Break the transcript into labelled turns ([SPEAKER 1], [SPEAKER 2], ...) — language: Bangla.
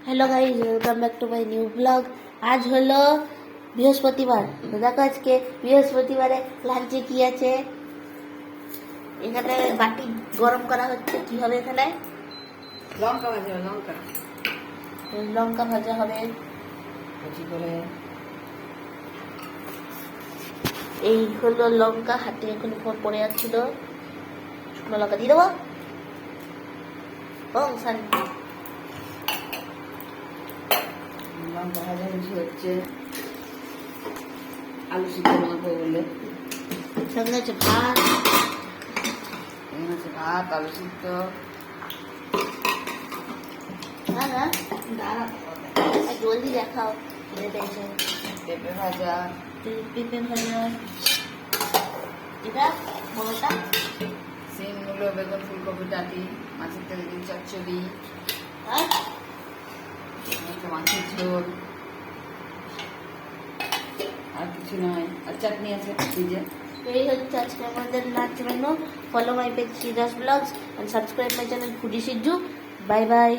[SPEAKER 1] Hello guys, welcome back to my new blog. আজ হলো বৃহস্পতিবার। তো দেখো আজকে বৃহস্পতিবারে লাঞ্চে কি আছে। এখানে বাটি গরম করা হচ্ছে। কি হবে এখানে?
[SPEAKER 2] লঙ্কা ভাজা, লঙ্কা
[SPEAKER 1] লঙ্কা ভাজা হবে।
[SPEAKER 2] কুচি করে।
[SPEAKER 1] এই হলো লঙ্কা, হাতে এখন পড়ে যাচ্ছিল। শুকনো লঙ্কা দিয়ে দেবো।
[SPEAKER 2] লঙ্কা ভাজা বেশি হচ্ছে, আলু সিদ্ধ মাখবো বলে।
[SPEAKER 1] সঙ্গে হচ্ছে ভাত।
[SPEAKER 2] এখানে আছে ভাত, আলু সিদ্ধ,
[SPEAKER 1] না না, দাঁড়া, জলদি দেখাও। খিদে পেয়েছে।
[SPEAKER 2] পেঁপে ভাজা,
[SPEAKER 1] পেঁপে ভাজা। এটা বড়টা
[SPEAKER 2] সিম, মূলো, বেগুন, ফুলকপি ডাঁটি, মাছের তেল দিয়ে চচ্চড়ি,
[SPEAKER 1] আর
[SPEAKER 2] একটা মাছের ঝোল, আর কিছু নয়। আর চাটনি আছে ফ্রিজে।
[SPEAKER 1] এই হচ্ছে আজকে আমাদের lunch menu. Follow my page Sridas blogs and subscribe my channel Foodie Shiju. Bye bye.